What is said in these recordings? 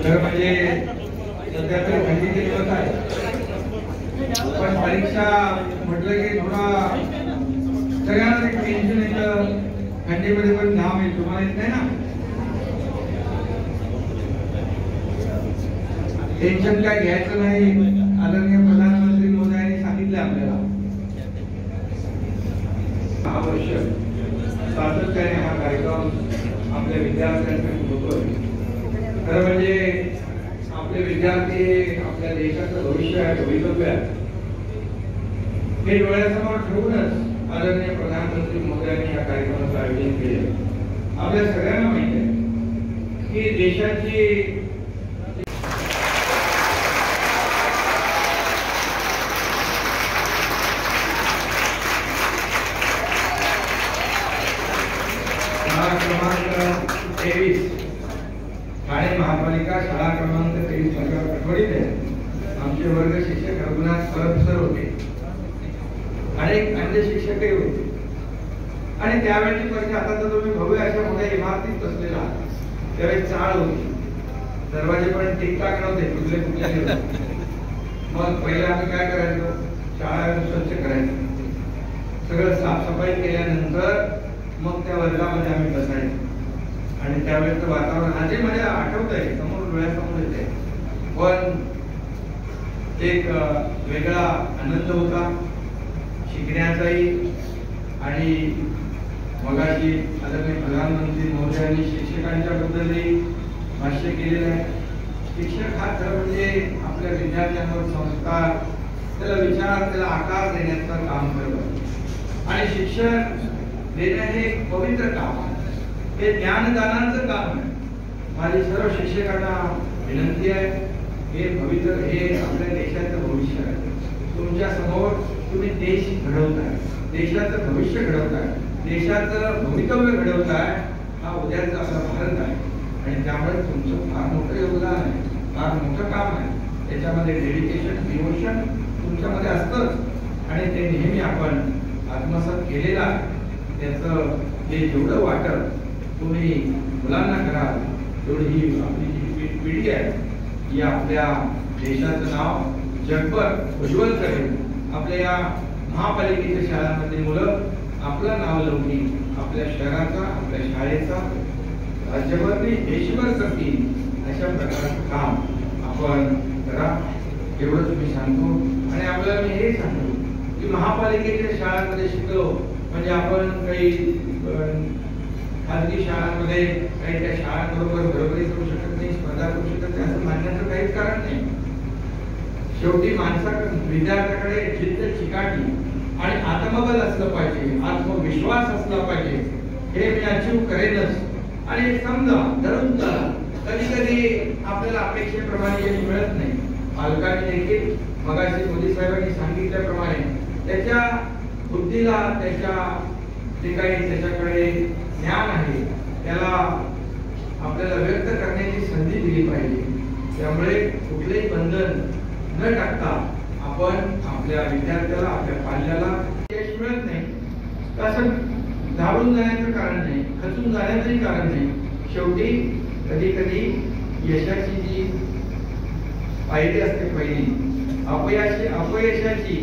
खरं म्हणजे सध्या तर थंडीचे दिवस आहे, पण परीक्षा म्हटलं की थोडा सगळ्यांना एक टेन्शन येतं. थंडीमध्ये पण घाम येतो, तुम्हाला येत नाही ना? टेन्शन काय घ्यायचं नाही. आदरणीय प्रधानमंत्री महोदयांनी सांगितलं आपल्याला 6 वर्ष सातत्याने हा कार्यक्रम आपल्या विद्यार्थ्यांसाठी होतोय. खरं म्हणजे आपले विद्यार्थी आपल्या देशाचं भविष्य आहे, भवितव्य आहे. हे डोळ्यासमोर ठेवूनच आदरणीय प्रधानमंत्री महोदयांनी या कार्यक्रमाचं आयोजन केले. आपल्या सगळ्यांना माहिती आहे की देशाची क्रमांक 23 ठाणे महापालिका शाळा क्रमांक 23 आठवडीत आहे. आमचे वर्ग शिक्षक रघुनाथ परब सर होते, अनेक अन्य शिक्षकही होते. आणि त्यावेळची परीक्षा, आता तर तुम्ही भव्य अशा मोठ्या इमारतीत बसलेला, त्यावेळेस चाळ होती, दरवाजे पण ठीकठाक नव्हते, कुठले कुठले होते. मग पहिले आम्ही काय करायचो, शाळा स्वच्छ करायचो, सगळं साफसफाई केल्यानंतर मग त्या वर्गामध्ये आम्ही बसायचो. आणि त्यावेळेचं वातावरण आजही मला आठवत आहे, समोर डोळ्यासमोर येते. पण एक वेगळा आनंद होता शिकण्याचाही. आणि मगाशी आदरणीय प्रधानमंत्री महोदयांनी शिक्षकांच्या बद्दलही भाष्य केलेलं आहे. शिक्षक हा खरं म्हणजे आपल्या विद्यार्थ्यांवर संस्कार, त्याला विचार, त्याला आकार देण्याचं काम करतो. आणि शिक्षण देणं हे एक पवित्र काम आहे, हे ज्ञानदानाचं काम आहे. माझी सर्व शिक्षकांना विनंती आहे, हे पवित्र, हे आपल्या देशाचं भविष्य आहे. तुमच्या समोर तुम्ही देश घडवताय, देशाचं भविष्य घडवताय, देशाचं भवितव्य घडवताय. हा उद्याचा आपला भारत आहे. आणि त्यामुळे तुमचं फार मोठं योगदान आहे, फार मोठं काम आहे. त्याच्यामध्ये डेडिकेशन, डिवोशन तुमच्यामध्ये असतंच. आणि ते नेहमी आपण आत्मसात केलेलं आहे. त्याचं हे जेवढं वाटप तुम्ही मुलांना कराल, तेवढी ही आपली जी पिढी आहे, ही आपल्या देशाचं नाव जगभर उज्ज्वल करेल. आपल्या या महापालिकेच्या शाळांमध्ये मुलं आपलं नाव लावतील, आपल्या शहराचा, आपल्या शाळेचा राज्यभर नाही देशभर करतील. अशा प्रकारचं काम आपण करा, एवढंच मी सांगतो. आणि आपल्याला मी हे सांगतो की महापालिकेच्या शाळांमध्ये शिकलो म्हणजे आपण काही खाजगी शाळांमध्ये काही त्या शाळांबरोबर बरोबरी करू शकत नाही, स्पर्धा करू शकत नाही, असं मानण्याचं काहीच कारण नाही. शेवटी विद्यार्थ्याकडे जिद्द, चिकाटी आणि आत्मबल असलं पाहिजे, आत्मविश्वास असला पाहिजे. हे मी अचीव करेनच. आणि समजा धरून चला, कधी कधी आपल्याला अपेक्षेप्रमाणे यश मिळत नाही. पालकांनी देखील मगाशी मोदी साहेबांनी सांगितल्याप्रमाणे त्याच्या बुद्धीला, त्याच्या जे काही त्याच्याकडे ज्ञान आहे, त्याला आपल्याला व्यक्त करण्याची संधी दिली पाहिजे. त्यामुळे कुठलेही बंधन न टाकता आपण आपल्या विद्यार्थ्याला, आपल्या पाल्याला यश मिळत नाही असं धावून जाण्याचं कारण नाही, खचून जाण्याचंही कारण नाही. शेवटी कधी कधी यशाची जी पायरी असते, पहिली अपयशाची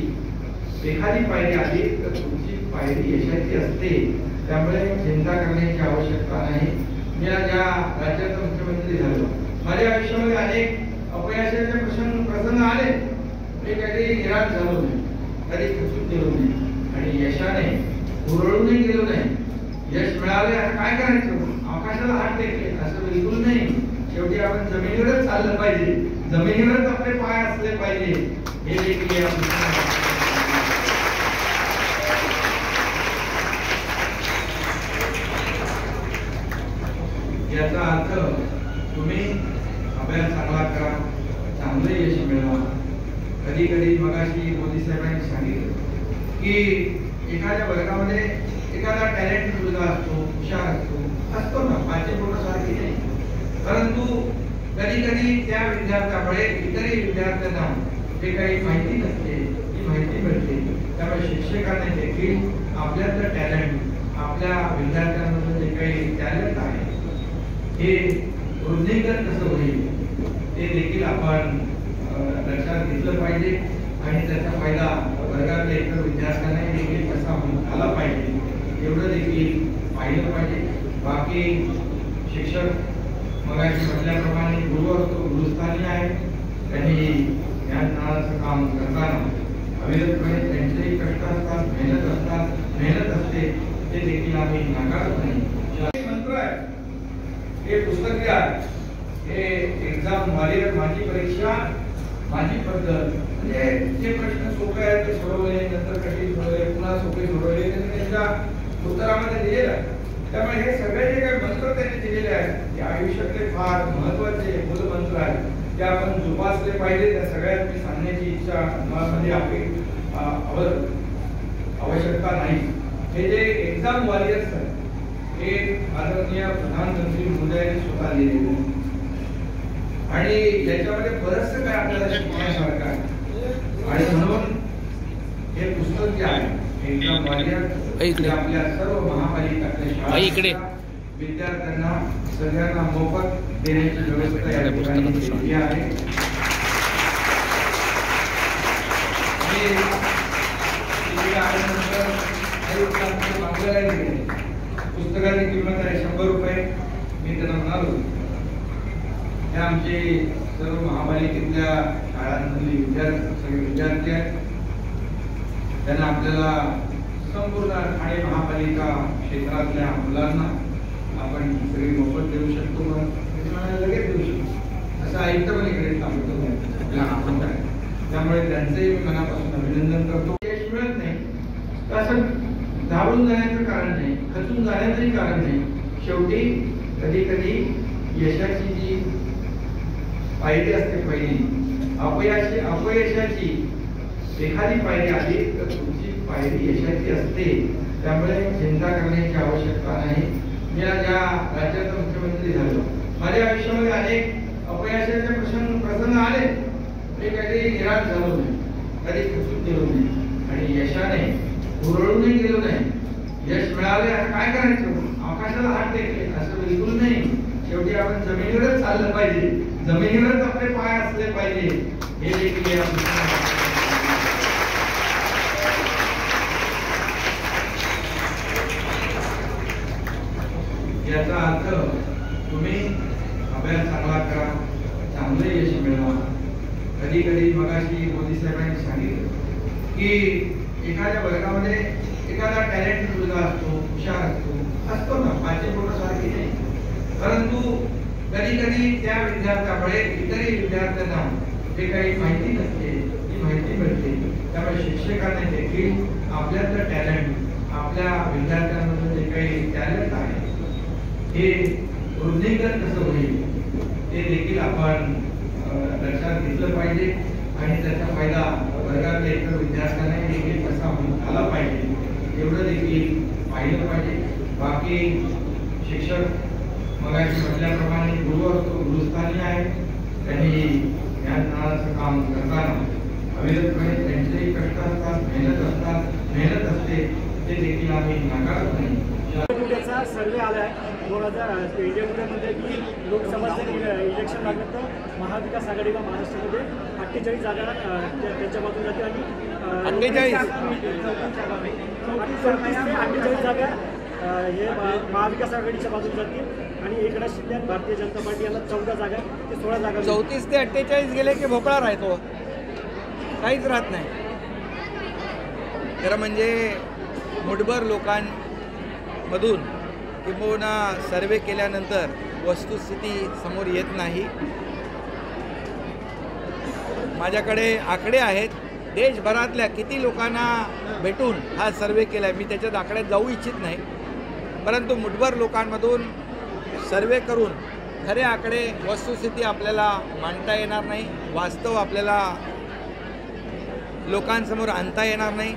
एखादी पायरी आली तर पुढची पायरी यशाची असते. त्यामुळे चिंता करण्याची आवश्यकता नाही. मी ज्या राज्याचा मुख्यमंत्री झालो, माझ्या आयुष्यामध्ये अनेक अपयशाचे प्रसंग आले. मी कधी निराश झालो नाही, कधी खचून गेलो नाही आणि यशाने हुरळूनही गेलो नाही. यश मिळाले आता काय करायचं, आकाशाला हात टेकले असं बिलकुल नाही. शेवटी आपण जमिनीवरच चाललं पाहिजे, जमिनीवरच आपले पाय असले पाहिजे. हे देखील याचा अर्थ तुम्ही अभ्यास चांगला करा, चांगलं यश मिळवा. कधी कधी मगाशी मोदी साहेबांनी सांगितलं की एखाद्या वर्गामध्ये एखादा टॅलेंट मुलगा असतो, हुशार असतो ना, पाचेपोटासारखी नाही. परंतु कधी कधी त्या विद्यार्थ्यामुळे इतरही विद्यार्थ्यांना जे काही माहिती नसते ती माहिती मिळते. त्यामुळे शिक्षकांनी देखील आपल्यातलं टॅलेंट, आपल्या विद्यार्थ्यांमधलं जे काही टॅलेंट आहे हे वृद्धिंगत कसं होईल ते देखील आपण लक्षात घेतलं पाहिजे आणि त्याचा फायदा वर्गातल्या इतर विद्यार्थ्यांनाही देखील कसा आला पाहिजे एवढं देखील पाहिलं पाहिजे। बाकी शिक्षक मगाशी म्हटल्याप्रमाणे गुरु असतो, गुरुस्थानी आहे, त्यांनी ज्ञानाचं काम करताना अविरतपणे त्यांचेही कष्ट असतात, मेहनत असते, ते देखील आम्ही नाकारत नाही। मंत्र आहे, हे पुस्तक जे आहे हे एक्झाम वॉरियर माझी परीक्षा माझी पद्धत, म्हणजे जे प्रश्न सोपे आहेत ते सोडवले, नंतर कठीण सोडवले, पुन्हा सोपे सोडवले, त्यांनी त्यांच्या उत्तरामध्ये दिलेलं आहे। त्यामुळे हे सगळे जे काही मंत्र त्यांनी दिलेले आहेत ते आयुष्यातले फार महत्त्वाचे मूलमंत्र आहेत, ते आपण जोपासले पाहिजे। त्या सगळ्यात मी सांगण्याची इच्छा मनामध्ये आवश्यकता नाही। हे जे एक्झाम वॉरियर्स आहेत हे आदरणीय प्रधानमंत्री मोदयांनी स्वतः लिहिलेले आहे आणि याच्यामध्ये बरंचसं काय आपल्याला शिकण्यासारखं आहे आणि म्हणून हे पुस्तक जे आहे एक्झाम वॉरियर आपल्या सर्व महापालिकातल्या शाळा विद्यार्थ्यांना सगळ्यांना मोफत देण्याची व्यवस्था या ठिकाणी केली आहे। पुस्तकाची किंमत आहे 100 रुपये। मी त्यांना म्हणालो हे आमचे सर्व महापालिकेतल्या शाळांमधले विद्यार्थी आहेत, त्यांना आपल्याला संपूर्ण ठाणे महापालिका क्षेत्रातल्या मुलांना आपण सगळी मोफत देऊ शकतो, लगेच देऊ शकतो असं आयुक्तपणीकडे सांगतो। त्यामुळे त्यांचंही मी मनापासून अभिनंदन करतो। यश मिळत नाही असं धावून जाण्याचं कारण नाही, खचून जाण्याचंही कारण नाही। शेवटी कधी कधी यशाची जी पायरी असते पहिली अपयशाची एखादी पायरी आली तर तुमची पायरी यशाची असते, त्यामुळे चिंता करण्याची आवश्यकता नाही। मी ज्या राज्याचा मुख्यमंत्री झालो माझ्या आयुष्यामध्ये अनेक अपयशाचे प्रसंग आले, मी कधी निराश झालो नाही, कधी खचून गेलो नाही आणि यशाने हुरळूनही गेलो नाही। यश मिळाले आता काय करायचं, आकाशाला हात टेकले असं बिलकुल नाही। शेवटी आपण जमिनीवरच चाललं पाहिजे, जमिनीवरच आपले पाय असले पाहिजे, हे देखील याचा अर्थ तुम्ही अभ्यास चांगला करा, चांगलं यश मिळवा। कधी कधी मगाशी मोदी साहेबांनी सांगितलं की एखाद्या वर्गामध्ये एखादा टॅलेंट मुलगा असतो, हुशार असतो ना, माझे बोटं सारखी नाही, परंतु कधी कधी त्या विद्यार्थ्यामुळे इतरही विद्यार्थ्यांना जे काही माहिती नसते ती माहिती मिळते। त्यामुळे शिक्षकांनी देखील आपल्यातलं टॅलेंट, आपल्या विद्यार्थ्यांमध्ये जे काही टॅलेंट आहे हे वृद्धिंगत कसं होईल ते देखील आपण लक्षात घेतलं पाहिजे आणि त्याचा फायदा वर्गातल्या इतर विद्यार्थ्यांनाही देखील कसा आला पाहिजे एवढं देखील पाहिलं पाहिजे। बाकी शिक्षक मगाशी म्हटल्याप्रमाणे गुरु असतो, गुरुस्थानी आहे, त्यांनी ज्ञानाचं काम करताना अविरतपणे त्यांचेही कष्ट असतात, मेहनत असते, ते देखील आम्ही नाकारत नाही। सर्वे आला आहे 2000 इंडियामध्ये की लोकसभाचं इलेक्शन लागलं तर महाविकास आघाडीला महाराष्ट्रामध्ये 48 जागा त्यांच्या बाजून जाते आणि 48 जागा हे महाविकास आघाडीच्या बाजून जातील आणि एकनाथ शिंदे आणि भारतीय जनता पार्टी यांना 14 जागा ते 16 जागा 34 ते 48 गेले की भोपळा राहतो, काहीच राहत नाही। खरं म्हणजे मुठभर लोकांमधून किंबहुना सर्वे केल्यानंतर वस्तुस्थिती समोर येत नाही। माझ्याकडे आकडे आहेत, देशभरातल्या किती लोकांना भेटून हा सर्वे केला आहे, मी त्याच्यात आकड्यात जाऊ इच्छित नाही, परंतु मुठभर लोकांमधून सर्वे करून खरे आकडे वस्तुस्थिती आपल्याला मांडता येणार नाही, वास्तव आपल्याला लोकांसमोर आणता येणार नाही।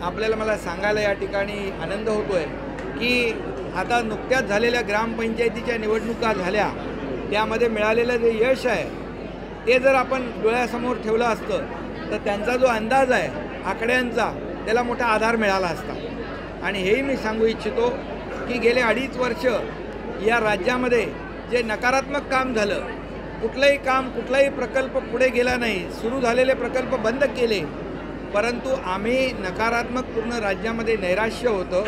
आपल्याला मला सांगायला या ठिकाणी आनंद होतोय की आता नुकत्याच झालेल्या ग्रामपंचायतीच्या निवडणुका झाल्या, त्यामध्ये मिळालेलं जे यश आहे ते जर आपण डोळ्यासमोर ठेवलं असतं तर त्यांचा जो अंदाज आहे आकड्यांचा त्याला मोठा आधार मिळाला असता। आणि हेही मी सांगू इच्छितो की गेले 2.5 वर्ष या राज्यामध्ये जे नकारात्मक काम झालं कुठलंही काम कुठलाही प्रकल्प पुढे गेला नाही, सुरू झालेले प्रकल्प बंद केले. परंतु आम्ही नकारात्मक पूर्ण राज्यामध्ये नैराश्य होतं.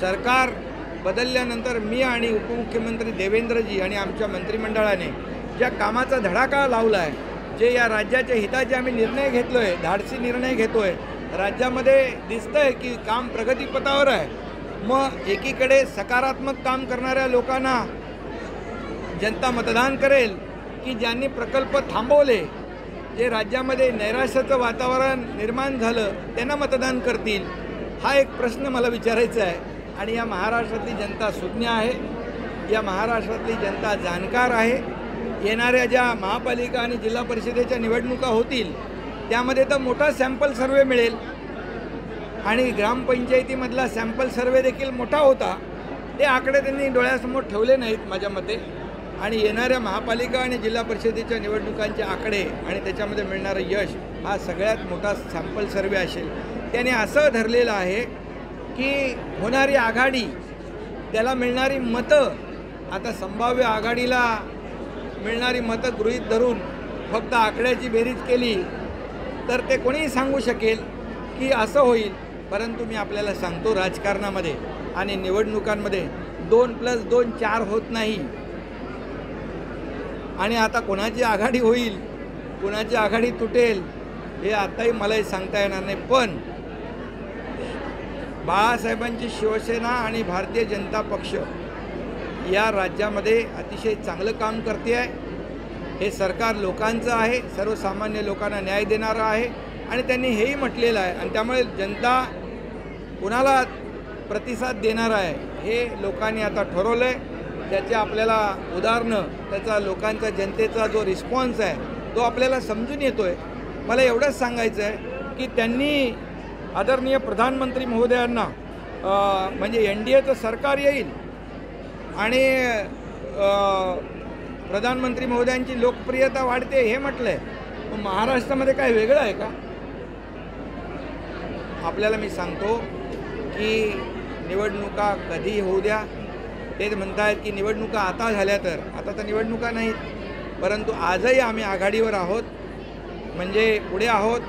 सरकार बदलल्यानंतर मी आणि उपमुख्यमंत्री देवेंद्रजी आणि आमच्या मंत्रिमंडळाने ज्या कामाचा धडाका लावला आहे, जे या राज्याच्या हिताचे आम्ही निर्णय घेतलो आहे, धाडसी निर्णय घेतो आहे, राज्यामध्ये दिसतं आहे की काम प्रगतीपथावर आहे. मग एकीकडे सकारात्मक काम करणाऱ्या लोकांना जनता मतदान करेल की ज्यांनी प्रकल्प थांबवले, जे राज्यामध्ये नैराश्याचं वातावरण निर्माण झालं, त्यांना मतदान करतील? हा एक प्रश्न मला विचारायचा आहे. आणि या महाराष्ट्रातली जनता सुज्ञ आहे, या महाराष्ट्रातली जनता जाणकार आहे. येणाऱ्या ज्या महापालिका आणि जिल्हा परिषदेच्या निवडणुका होतील त्यामध्ये तर मोठा सॅम्पल सर्वे मिळेल आणि ग्रामपंचायतीमधला सॅम्पल सर्वे देखील मोठा होता. ते आकडे त्यांनी डोळ्यासमोर ठेवले नाहीत माझ्या मते. आणि येणाऱ्या महापालिका आणि जिल्हा परिषदेच्या निवडणुकांचे आकडे आणि त्याच्यामध्ये मिळणारं यश हा सगळ्यात मोठा सॅम्पल सर्वे असेल. त्याने असं धरलेलं आहे की होणारी आघाडी, त्याला मिळणारी मतं, आता संभाव्य आघाडीला मिळणारी मतं गृहीत धरून फक्त आकड्याची बेरीज केली तर ते कोणीही सांगू शकेल की असं होईल. परंतु मी आपल्याला सांगतो, राजकारणामध्ये आणि निवडणुकांमध्ये 2+2 4 होत नाही. आणि आता कोणाची आघाडी होईल, कोणाची आघाडी तुटेल हे आताही मलाही सांगता येणार नाही. पण बाळासाहेबांची शिवसेना आणि भारतीय जनता पक्ष या राज्यामध्ये अतिशय चांगलं काम करते आहे. हे सरकार लोकांचं आहे, सर्वसामान्य लोकांना न्याय देणारं आहे आणि त्यांनी हेही म्हटलेलं आहे. आणि त्यामुळे जनता कुणाला प्रतिसाद देणार आहे हे लोकांनी आता ठरवलं आहे. त्याचे आपल्याला उदाहरणं, त्याचा लोकांचा, जनतेचा जो रिस्पॉन्स आहे तो आपल्याला समजून येतो आहे. मला एवढंच सांगायचं आहे की त्यांनी आदरणीय प्रधानमंत्री महोदयांना म्हणजे NDAचं सरकार येईल आणि प्रधानमंत्री महोदयांची लोकप्रियता वाढते हे म्हटलं आहे. महाराष्ट्रामध्ये काय वेगळं आहे का? आपल्याला मी सांगतो की निवडणुका कधी होऊ द्या. ते म्हणतायत की निवडणुका आता झाल्या तर आता तर निवडणुका नाहीत. परंतु आजही आम्ही आघाडीवर आहोत, म्हणजे पुढे आहोत.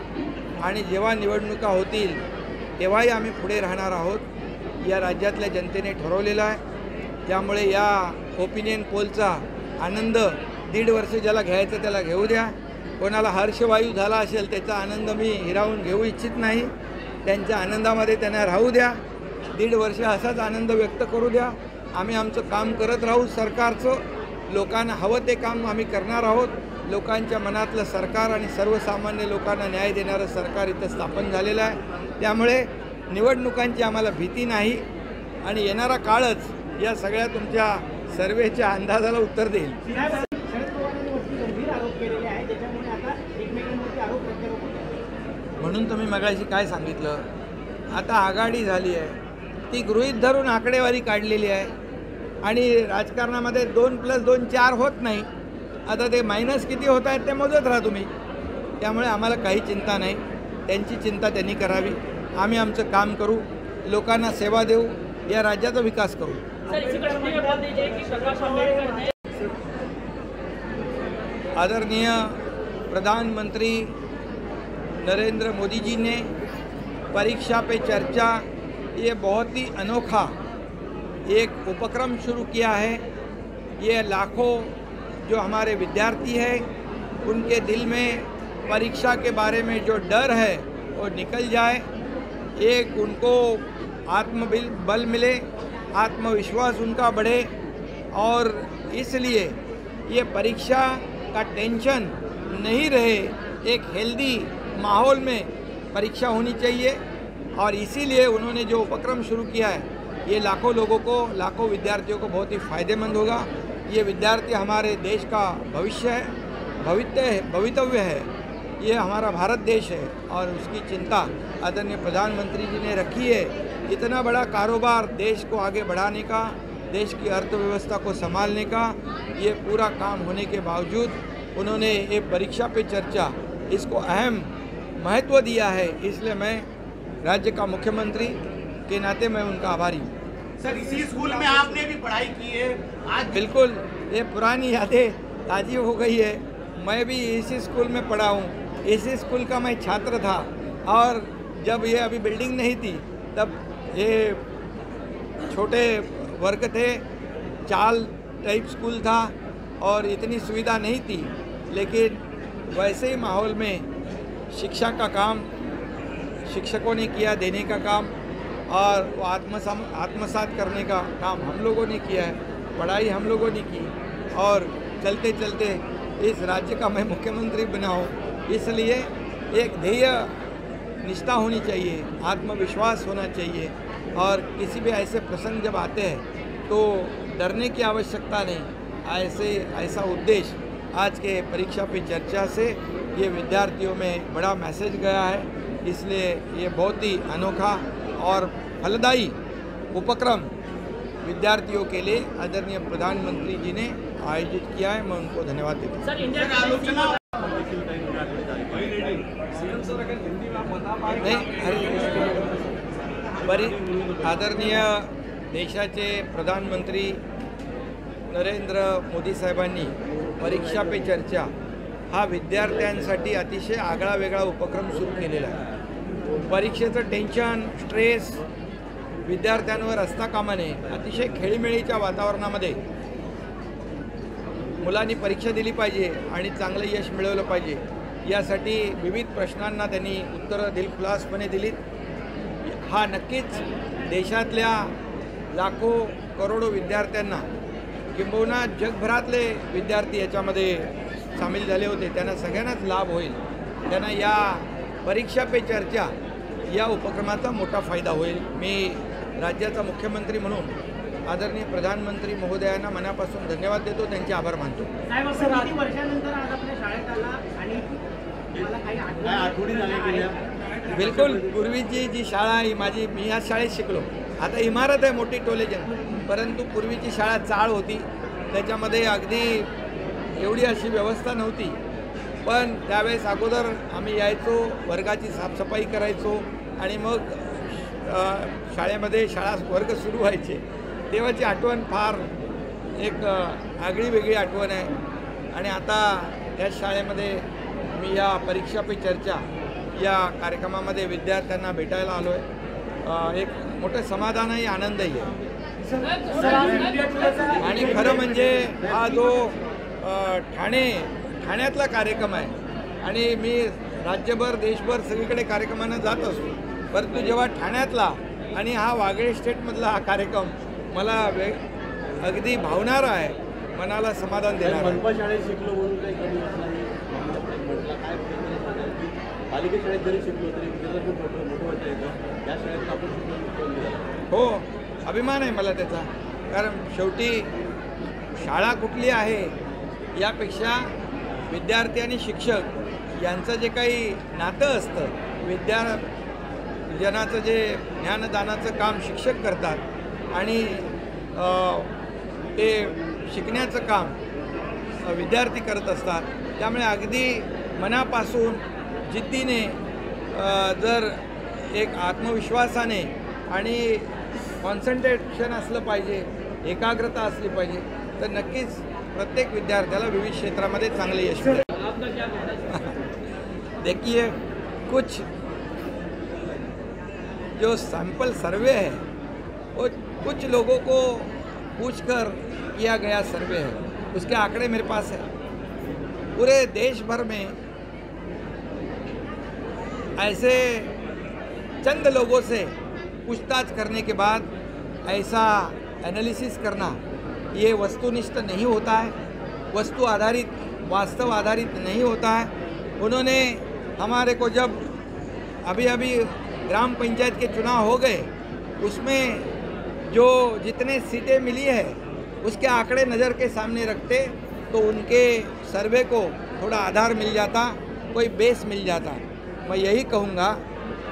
आणि जेव्हा निवडणुका होतील तेव्हाही आम्ही पुढे राहणार आहोत. या राज्यातल्या जनतेने ठरवलेलं आहे. त्यामुळे या ओपिनियन पोलचा आनंद 1.5 वर्ष ज्याला घ्यायचं त्याला घेऊ द्या. कोणाला हर्षवायू झाला असेल त्याचा आनंद मी हिरावून घेऊ इच्छित नाही. त्यांच्या आनंदामध्ये त्यांना राहू द्या. 1.5 वर्ष असाच आनंद व्यक्त करू द्या. आम्ही आमचं काम करत राहू. सरकारचं लोकांना हवं ते काम आम्ही करणार आहोत. लोकांच्या मनातलं सरकार आणि सर्वसामान्य लोकांना न्याय देणारं सरकार इथं स्थापन झालेलं आहे. त्यामुळे निवडणुकांची आम्हाला भीती नाही आणि येणारा काळच या सगळ्या तुमच्या सर्वेच्या अंदाजाला उत्तर देईल. म्हणून तुम्ही मगाशी काय सांगितलं, आता आघाडी झाली आहे ती गृहीत धरून आकडेवारी काढलेली आहे आणि राजकारणामध्ये 2+2 4 होत नाही. आता ते मायनस किती होत आहेत ते मोजत राहा तुम्ही. त्यामुळे आम्हाला काही चिंता नाही. त्यांची चिंता त्यांनी करावी. आम्ही आमचं काम करू, लोकांना सेवा देऊ, या राज्याचा विकास करू. आदरणीय प्रधानमंत्री नरेंद्र मोदी जी ने परीक्षा पे चर्चा ये बहुत ही अनोखा एक उपक्रम शुरू किया है. ये लाखों जो हमारे विद्यार्थी हैं उनके दिल में परीक्षा के बारे में जो डर है वो निकल जाए. एक उनको आत्मबल मिले, आत्मविश्वास उनका बढ़े और इसलिए ये परीक्षा का टेंशन नहीं रहे. एक हेल्दी माहौल में परीक्षा होनी चाहिए और इसीलिए उन्होंने जो उपक्रम शुरू किया है ये लाखों लोगों को, लाखों विद्यार्थियों को बहुत ही फ़ायदेमंद होगा. ये विद्यार्थी हमारे देश का भविष्य है, भवितव्य है. ये हमारा भारत देश है और उसकी चिंता आदरणीय प्रधानमंत्री जी ने रखी है. इतना बड़ा कारोबार देश को आगे बढ़ाने का, देश की अर्थव्यवस्था को संभालने का, ये पूरा काम होने के बावजूद उन्होंने ये परीक्षा पे चर्चा इसको अहम महत्व दिया है. इसलिए मैं राज्य का मुख्यमंत्री के नाते मैं उनका आभारी हूँ. सर, इसी स्कूल में आपने भी पढ़ाई की है आज? बिल्कुल, ये पुरानी यादें ताज़ी हो गई है। मैं भी इसी स्कूल में पढ़ा हूँ, इसी स्कूल का मैं छात्र था, और जब ये अभी बिल्डिंग नहीं थी तब ये छोटे वर्ग थे, चाल टाइप स्कूल था और इतनी सुविधा नहीं थी, लेकिन वैसे ही माहौल में शिक्षा का काम शिक्षकों ने किया, देने का काम, और वो आत्मसात करने का काम हम लोगों ने किया है, पढ़ाई हम लोगों ने की, और चलते चलते इस राज्य का मैं मुख्यमंत्री बना हूँ। इसलिए एक ध्येय निष्ठा होनी चाहिए, आत्मविश्वास होना चाहिए, और किसी भी ऐसे प्रसंग जब आते हैं तो डरने की आवश्यकता नहीं। ऐसा उद्देश्य आज के परीक्षा पे चर्चा से ये विद्यार्थियों में बड़ा मैसेज गया है, इसलिए ये बहुत ही अनोखा और फलदायी उपक्रम विद्यार्थियों के लिए आदरणीय प्रधानमंत्री जी ने आयोजित किया है। मैं उनको धन्यवाद देता हूँ। आदरणीय देशाचे प्रधानमंत्री नरेंद्र मोदी साहेबांनी परीक्षा पे चर्चा हा विद्यार्थ्यांसाठी अतिशय आगळा वेगळा उपक्रम सुरू केलेला आहे। परीक्षेचं टेन्शन, स्ट्रेस विद्यार्थ्यांवर असता कामा नये, अतिशय खेळीमेळीच्या वातावरणामध्ये मुलांनी परीक्षा दिली पाहिजे आणि चांगलं यश मिळवलं पाहिजे, यासाठी विविध प्रश्नांना त्यांनी उत्तरं दिलखुलासपणे दिलीत। हा नक्कीच देशातल्या लाखो करोडो विद्यार्थ्यांना, किंबहुना जगभरातले विद्यार्थी याच्यामध्ये सामील झाले होते, त्यांना सगळ्यांनाच लाभ होईल। त्यांना या परीक्षा पे चर्चा या उपक्रमाचा मोठा फायदा होईल। मी राज्याचा मुख्यमंत्री म्हणून आदरणीय प्रधानमंत्री महोदयांना मनापासून धन्यवाद देतो, त्यांचे आभार मानतो। वर्षानंतर आज आपल्या शाळेत आला आणि मला काही आठवणी झाल्या। बिलकुल, पूर्वीची जी शाळा आहे मी या शाळेत शिकलो। आता इमारत आहे मोठी टोलेजन, परंतु पूर्वीची शाळा चाळ होती, त्याच्यामध्ये अगदी एवढी अशी व्यवस्था नव्हती। पण त्यावेळेस अगोदर आम्ही यायचो, वर्गाची साफसफाई करायचो आणि मग शाळेमध्ये वर्ग सुरू व्हायचे। तेव्हाची आठवण फार एक आगळी वेगळी आठवण आहे। आणि आता या शाळेमध्ये मी या परीक्षा पे चर्चा या कार्यक्रमामध्ये विद्यार्थ्यांना भेटायला आलो आहे। एक मोठं समाधानही आनंदही आहे। आणि खरं म्हणजे हा जो ठाण्यातला कार्यक्रम आहे, आणि मी राज्यभर देशभर सगळीकडे कार्यक्रमांना जात असतो, परंतु जेव्हा ठाण्यातला आणि हा वागळे स्टेटमधला हा कार्यक्रम मला अगदी भावणारा आहे, मनाला समाधान देणार आहे। मनपा शाळेत शिकलो म्हणून काही कमी पालिका शाळेत जरी शिकलो तरी मोठं वाटतं येतं, या शाळेत आपण शिकलो। हो, अभिमान आहे मला त्याचा, कारण शेवटी शाळा कुठली आहे यापेक्षा विद्यार्थी आणि शिक्षक यांचं जे काही नातं असतं, विद्याजनाचं जे ज्ञानदानाचं काम शिक्षक करतात आणि ते शिकण्याचं काम विद्यार्थी करत असतात। त्यामुळे अगदी मनापासून जिद्दीने जर एक आत्मविश्वासाने आणि कॉन्सन्ट्रेशन असलं पाहिजे, एकाग्रता असली पाहिजे, तर नक्कीच प्रत्येक विद्यार्थ्याला विविध क्षेत्रामध्ये चांगले यश मिळेल। देखिए, कुछ जो सैंपल सर्वे है वो कुछ लोगों को पूछकर किया गया सर्वे है, उसके आंकड़े मेरे पास है। पूरे देश भर में ऐसे चंद लोगों से पूछताछ करने के बाद ऐसा एनालिसिस करना ये वस्तुनिष्ठ नहीं होता है, वस्तु आधारित, वास्तव आधारित नहीं होता है। उन्होंने हमारे को जब अभी ग्राम पंचायत के चुनाव हो गए, उसमें जो जितने सीटें मिली है उसके आंकड़े नज़र के सामने रखते तो उनके सर्वे को थोड़ा आधार मिल जाता, कोई बेस मिल जाता। मैं यही कहूँगा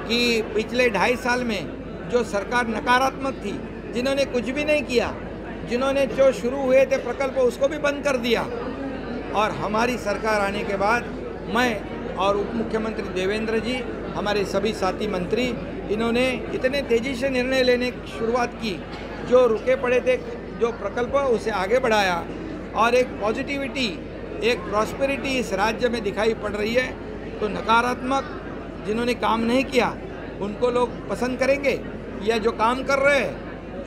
कि पिछले 2.5 साल में जो सरकार नकारात्मक थी, जिन्होंने कुछ भी नहीं किया, जिन्होंने जो शुरू हुए थे प्रकल्प उसको भी बंद कर दिया, और हमारी सरकार आने के बाद मैं और उप मुख्यमंत्री देवेंद्र जी, हमारे सभी साथी मंत्री, इन्होंने इतने तेज़ी से निर्णय लेने की शुरुआत की, जो रुके पड़े थे जो प्रकल्प उसे आगे बढ़ाया, और एक पॉजिटिविटी एक प्रॉस्पेरिटी इस राज्य में दिखाई पड़ रही है, तो नकारात्मक जिन्होंने काम नहीं किया उनको लोग पसंद करेंगे, या जो काम कर रहे हैं,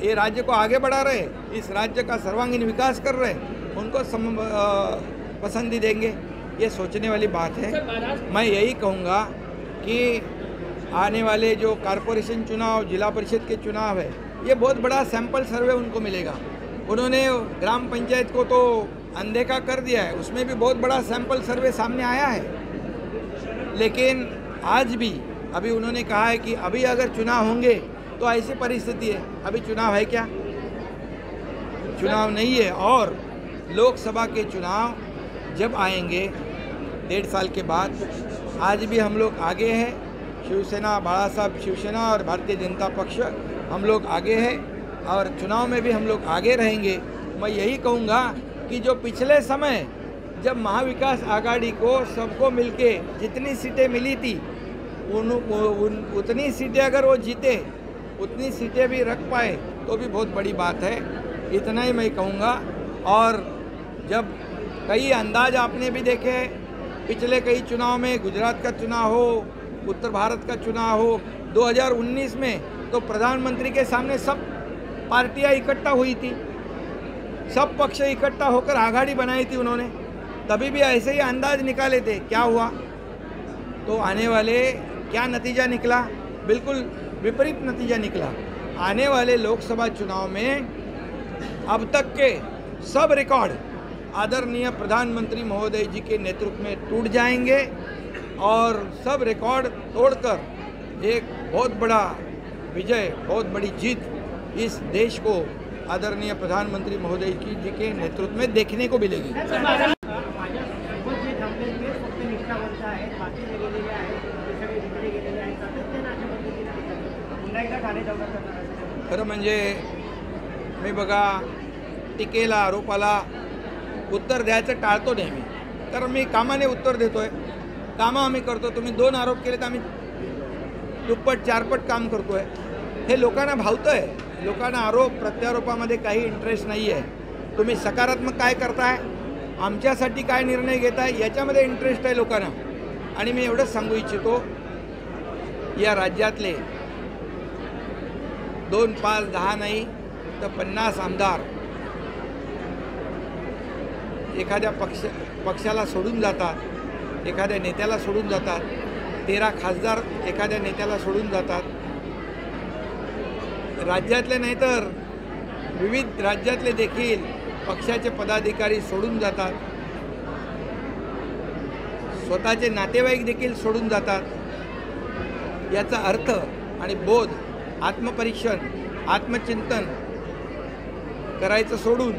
ये राज्य को आगे बढ़ा रहे, इस राज्य का सर्वांगीण विकास कर रहे, उनको पसंदी देंगे? ये सोचने वाली बात है। मैं यही कहूँगा कि आने वाले जो कॉरपोरेशन चुनाव, जिला परिषद के चुनाव है, ये बहुत बड़ा सैंपल सर्वे उनको मिलेगा। उन्होंने ग्राम पंचायत को तो अनदेखा कर दिया है, उसमें भी बहुत बड़ा सैंपल सर्वे सामने आया है। लेकिन आज भी अभी उन्होंने कहा है कि अभी अगर चुनाव होंगे तो ऐसी परिस्थिति है। अभी चुनाव है क्या? चुनाव नहीं है। और लोकसभा के चुनाव जब आएंगे 1.5 साल के बाद, आज भी हम लोग आगे हैं। शिवसेना, बाला साहब शिवसेना और भारतीय जनता पक्ष हम लोग आगे हैं और चुनाव में भी हम लोग आगे रहेंगे। मैं यही कहूँगा कि जो पिछले समय जब महाविकास आघाड़ी को सबको मिलके जितनी सीटें मिली थी उतनी सीटें अगर वो जीते, उतनी सीटें भी रख पाए तो भी बहुत बड़ी बात है। इतना ही मैं कहूँगा। और जब कई अंदाज आपने भी देखे, पिछले कई चुनाव में, गुजरात का चुनाव हो, उत्तर भारत का चुनाव हो, 2019 में तो प्रधानमंत्री के सामने सब पार्टियां इकट्ठा हुई थी, सब पक्ष इकट्ठा होकर आघाड़ी बनाई थी उन्होंने, तभी भी ऐसे ही अंदाज निकाले थे। क्या हुआ? तो आने वाले क्या नतीजा निकला? बिल्कुल विपरीत नतीजा निकला। आने वाले लोकसभा चुनाव में अब तक के सब रिकॉर्ड आदरणीय प्रधानमंत्री महोदय जी के नेतृत्व में टूट जाएंगे और सब रिकॉर्ड तोड़कर एक बहुत बड़ा विजय, बहुत बड़ी जीत इस देश को आदरणीय प्रधानमंत्री महोदय जी के नेतृत्व में देखने को मिलेगी। खरं म्हणजे मी बघा, टीकेला, आरोपाला उत्तर द्यायचं टाळतो नेहमी, कारण मी कामाने उत्तर देतोय, कामं आम्ही करतो। तुम्ही 2 आरोप केले तर आम्ही दुप्पट 4पट काम करतोय। हे लोकांना भावतंय। लोकांना आरोप प्रत्यारोपामध्ये काही इंटरेस्ट नाही आहे। तुम्ही सकारात्मक काय करताय, आमच्यासाठी काय निर्णय घेताय, याच्यामध्ये इंटरेस्ट आहे लोकांना। आणि मी एवढंच सांगू इच्छितो, या राज्यातले 2, 5, 10 नाही तर 50 आमदार एखाद्या पक्षाला सोडून जातात, एखाद्या नेत्याला सोडून जातात, 13 खासदार एखाद्या नेत्याला सोडून जातात। राज्यातले नाही तर विविध राज्यातले देखील पक्षाचे पदाधिकारी सोडून जातात, स्वतःचे नातेवाईक देखील सोडून जातात। याचा अर्थ आणि बोध, आत्मपरीक्षण, आत्मचिंतन करायचं सोडून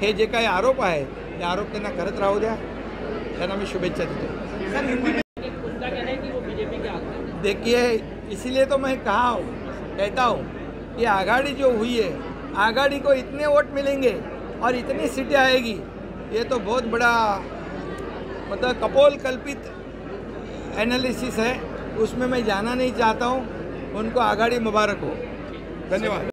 हे जे काही आरोप आहे ते आरोप त्यांना करत राहू द्या। त्यांना मी शुभेच्छा देतो। देखिए, इसीलिए तो मैं कहता हूँ कि आघाड़ी जो हुई है, आघाड़ी को इतने वोट मिलेंगे और इतनी सीटें आएगी, ये तो बहुत बड़ा मतलब कपोल कल्पित एनालिसिस है, उसमें मैं जाना नहीं चाहता हूँ। उनको आघाड़ी मुबारक हो। धन्यवाद।